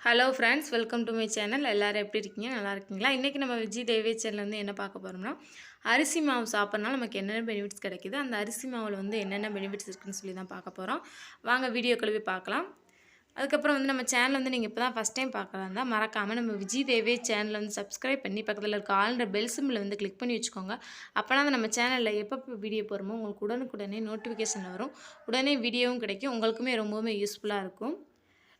Hello friends, welcome to my channel. எல்லோரும் எப்படி இருக்கீங்க? நல்லா இருக்கீங்களா? இன்றைக்கி நம்ம விஜய் தேவே சேனல் வந்து என்ன பார்க்க போகிறோம்னா, அரிசி மாவு சாப்பிட்றனால நமக்கு என்னென்ன பெனிஃபிட்ஸ் கிடைக்குது, அந்த அரிசி மாவில் வந்து என்னென்ன பெனிஃபிட்ஸ் இருக்குதுன்னு சொல்லி தான் பார்க்க போகிறோம். வாங்க வீடியோக்குள்ள போய் பார்க்கலாம். அதுக்கப்புறம் வந்து நம்ம சேனல் வந்து நீங்கள் இப்போ தான் ஃபஸ்ட் டைம் பார்க்கலாம் தான் மறக்காமல் நம்ம விஜய் தேவே சேனலில் வந்து சப்ஸ்கிரைப் பண்ணி பக்கத்தில் இருக்க ஆல்ன்ற பெல் சிம்பிளை வந்து கிளிக் பண்ணி வச்சுக்கோங்க. அப்போனா தான் நம்ம சேனலில் எப்போ வீடியோ போகிறோமோ உங்களுக்கு உடனுக்குடனே நோட்டிஃபிகேஷன் வரும். உடனே வீடியோவும் கிடைக்கும். உங்களுக்குமே ரொம்பவுமே யூஸ்ஃபுல்லாக இருக்கும்.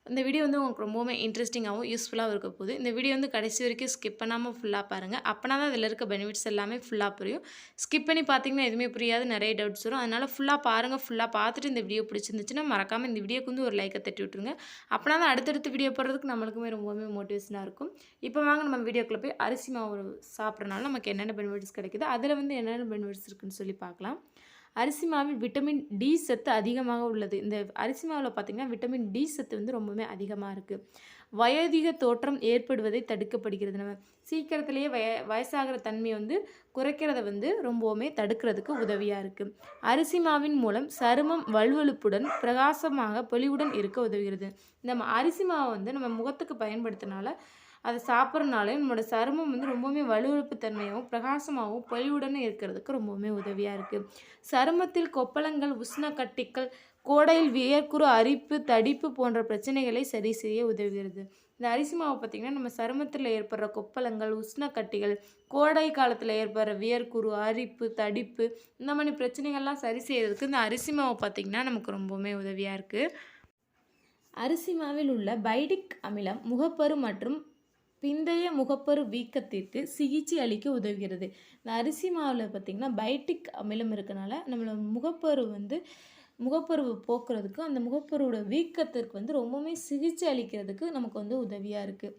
இந்த வீடியோ வந்து உங்களுக்கு ரொம்பவுமே இன்ட்ரெஸ்டிங்காகவும் யூஸ்ஃபுல்லாகவும் இருக்க போகுது. இந்த வீடியோ வந்து கடைசி வரைக்கும் ஸ்கிப் பண்ணாமல் ஃபுல்லாக பாருங்கள். அப்போனா தான் அதில் இருக்க பெனிஃபிட்ஸ் எல்லாமே ஃபுல்லாக புரியும். ஸ்கிப் பண்ணி பார்த்தீங்கன்னா எதுவுமே புரியாது, நிறைய டவுட்ஸ் வரும். அதனால் ஃபுல்லாக பாருங்கள். ஃபுல்லாக பார்த்துட்டு இந்த வீடியோ பிடிச்சிருந்துச்சுன்னா மறக்காமல் இந்த வீடியோக்கு வந்து ஒரு லைக்கை தட்டி விட்டுருங்க. அப்போனா தான் அடுத்தடுத்து வீடியோ போடுறதுக்கு நம்மளுக்குமே ரொம்பவுமே மோட்டிவேஷனாக இருக்கும். இப்போ வாங்க நம்ம வீடியோக்குள்ளே போய் அரிசி மாவு சாப்பிட்றனால நமக்கு என்னென்ன பெனிஃபிட்ஸ் கிடைக்குது, அதில் வந்து என்னென்ன பெனிஃபிட்ஸ் இருக்குதுன்னு சொல்லி பார்க்கலாம். அரிசி மாவில் விட்டமின் டி சத்து அதிகமாக உள்ளது. இந்த அரிசி மாவில் பார்த்திங்கன்னா விட்டமின் டி சத்து வந்து ரொம்பவுமே அதிகமாக இருக்குது. வயோதிக தோற்றம் ஏற்படுவதை தடுக்கப்படுகிறது. நம்ம சீக்கிரத்திலேயே வயசாகிற தன்மையை வந்து குறைக்கிறத வந்து ரொம்பவுமே தடுக்கிறதுக்கு உதவியாக இருக்குது. அரிசி மாவின் மூலம் சருமம் வலுவழுப்புடன் பிரகாசமாக பொலிவுடன் இருக்க உதவுகிறது. நம்ம அரிசி மாவை வந்து நம்ம முகத்துக்கு பயன்படுத்தினால அதை சாப்பிட்றனாலே நம்மளோட சருமம் வந்து ரொம்பவுமே வலுவழுப்பு தன்மையாகவும் பிரகாசமாகவும் பொலிவுடனே இருக்கிறதுக்கு ரொம்பவுமே உதவியாக இருக்குது. சருமத்தில் கொப்பளங்கள், உஷ்ணக்கட்டிகள், கோடையில் வியர்க்குறு, அரிப்பு, தடிப்பு போன்ற பிரச்சனைகளை சரி செய்ய உதவுகிறது. இந்த அரிசி மாவு பார்த்திங்கன்னா நம்ம சருமத்தில் ஏற்படுற கொப்பளங்கள், உஷ்ணக்கட்டிகள், கோடை காலத்தில் ஏற்படுற வியர்க்குறு, அரிப்பு, தடிப்பு இந்த மாதிரி பிரச்சனைகள்லாம் சரி செய்கிறதுக்கு இந்த அரிசி மாவு பார்த்திங்கன்னா நமக்கு ரொம்பவுமே உதவியாக இருக்குது. அரிசி மாவில் உள்ள பைடிக் அமிலம் முகப்பரு மற்றும் பிந்தைய முகப்பரு வீக்கத்திற்கு சிகிச்சை அளிக்க உதவுகிறது. இந்த அரிசி மாவில் பார்த்திங்கன்னா பைட்டிக் அமிலம் இருக்கனால நம்மளோட முகப்பருவை போக்குறதுக்கு, அந்த முகப்பருவோட வீக்கத்திற்கு வந்து ரொம்பவுமே சிகிச்சை அளிக்கிறதுக்கு நமக்கு வந்து உதவியாக இருக்குது.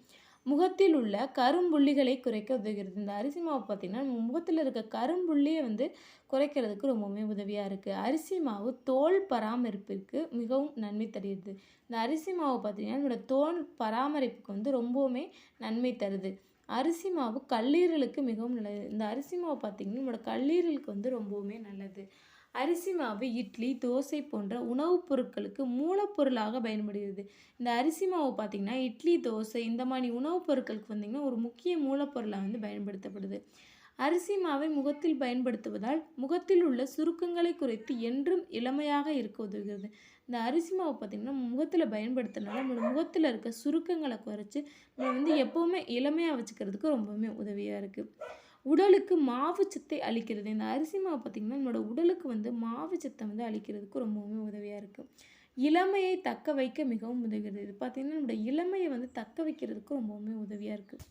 முகத்தில் உள்ள கரும்புள்ளிகளை குறைக்க உதவுகிறது. இந்த அரிசி மாவு பார்த்திங்கன்னா நம்ம முகத்தில் இருக்க கரும்புள்ளியை வந்து குறைக்கிறதுக்கு ரொம்பவுமே உதவியாக இருக்குது. அரிசி மாவு தோல் பராமரிப்பிற்கு மிகவும் நன்மை தருகிறது. இந்த அரிசி மாவு பார்த்திங்கன்னா நம்மளோட தோல் பராமரிப்புக்கு வந்து ரொம்பவுமே நன்மை தருது. அரிசி மாவு கல்லீரலுக்கு மிகவும் நல்லது. இந்த அரிசி மாவு பார்த்திங்கன்னா நம்மளோட கல்லீரலுக்கு வந்து ரொம்பவுமே நல்லது. அரிசி மாவு இட்லி, தோசை போன்ற உணவுப் பொருட்களுக்கு மூலப்பொருளாக பயன்படுகிறது. இந்த அரிசி மாவு பார்த்திங்கன்னா இட்லி, தோசை இந்த மாதிரி உணவுப் பொருட்களுக்கு வந்திங்கன்னா ஒரு முக்கிய மூலப்பொருளாக வந்து பயன்படுத்தப்படுது. அரிசி மாவை முகத்தில் பயன்படுத்துவதால் முகத்தில் உள்ள சுருக்கங்களை குறைத்து என்றும் இளமையாக இருக்க உதவுகிறது. இந்த அரிசி மாவு பார்த்திங்கன்னா முகத்தில் பயன்படுத்துறதுனால நம்மளோட முகத்தில் இருக்க சுருக்கங்களை குறைச்சி நம்ம வந்து எப்போவுமே இளமையாக வச்சுக்கிறதுக்கு ரொம்பவுமே உதவியாக இருக்குது. உடலுக்கு மாவு சத்தை அளிக்கிறது. இந்த அரிசி மாவு பார்த்திங்கன்னா நம்மளோட உடலுக்கு வந்து மாவு சத்தை வந்து அளிக்கிறதுக்கு ரொம்பவுமே உதவியாக இருக்குது. இளமையை தக்க வைக்க மிகவும் உதவுகிறது. இது பார்த்திங்கன்னா நம்மளோட இளமையை வந்து தக்க வைக்கிறதுக்கு ரொம்பவுமே உதவியாக இருக்குது.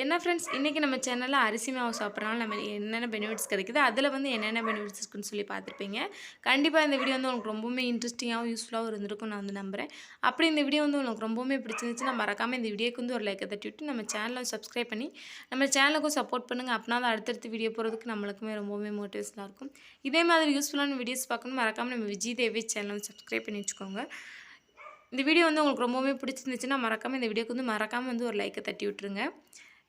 என்ன ஃப்ரெண்ட்ஸ், இன்றைக்கி நம்ம சேனலில் அரிசி மாவு சாப்பிட்றனால நம்ம என்னென்ன பெனிஃபிட்ஸ் கிடைக்குது, அதில் வந்து என்னென்ன பெனிஃபிட்ஸ் இருக்குன்னு சொல்லி பார்த்துருப்பீங்க. கண்டிப்பாக இந்த வீடியோ வந்து உங்களுக்கு ரொம்பவுமே இன்ட்ரெஸ்டிங்காகவும் யூஸ்ஃபுல்லாகவும் இருந்திருக்கும் நான் வந்து நம்புகிறேன். அப்படி இந்த வீடியோ வந்து உங்களுக்கு ரொம்பவுமே பிடிச்சிருந்துச்சுன்னா மறக்காமல் இந்த வீடியோக்கு வந்து ஒரு லைக்கை தட்டி விட்டு நம்ம சேனலை சப்ஸ்கிரைப் பண்ணி நம்ம சேனலுக்கும் சப்போர்ட் பண்ணுங்கள். அப்படின்னா தான் அடுத்தடுத்து வீடியோ போகிறதுக்கு நம்மளுக்குமே ரொம்பவுமே மோட்டிவேஷனாக இருக்கும். இதே மாதிரி யூஸ்ஃபுல்லான வீடியோஸ் பார்க்கணும் மறக்காமல் நம்ம விஜய் தேவி சேனலை வந்து சப்ஸ்கிரைப் பண்ணி வச்சுக்கோங்க. இந்த வீடியோ வந்து உங்களுக்கு ரொம்பவுமே பிடிச்சிருந்துச்சுன்னா மறக்காமல் இந்த வீடியோக்கு வந்து மறக்காமல் வந்து ஒரு லைக்கை தட்டி விட்டுருங்க.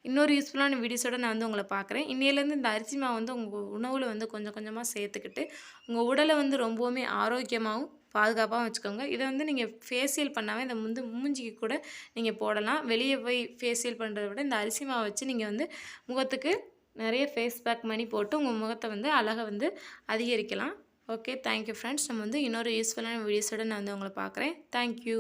இன்னொரு யூஸ்ஃபுல்லான வீடியோஸோடு நான் வந்து உங்களை பார்க்குறேன். இன்னையிலேருந்து இந்த அரிசி மாவு வந்து உங்கள் உணவில் வந்து கொஞ்சம் கொஞ்சமாக சேர்த்துக்கிட்டு உங்கள் உடலை வந்து ரொம்பவுமே ஆரோக்கியமாகவும் பாதுகாப்பாகவும் வச்சுக்கோங்க. இதை வந்து நீங்கள் ஃபேஷியல் பண்ணாமல் இந்த மூஞ்சிக்கு கூட நீங்கள் போடலாம். வெளியே போய் ஃபேஷியல் பண்ணுறத விட இந்த அரிசி மாவை வச்சு நீங்கள் வந்து முகத்துக்கு நிறைய ஃபேஸ் பேக் பண்ணி போட்டு உங்கள் முகத்தை வந்து அழகை வந்து அதிகரிக்கலாம். Okay, thank you friends. நம்ம வந்து இன்னொரு யூஸ்ஃபுல்லான வீடியோஸோடு நான் வந்து உங்களை பார்க்குறேன். தேங்க்யூ.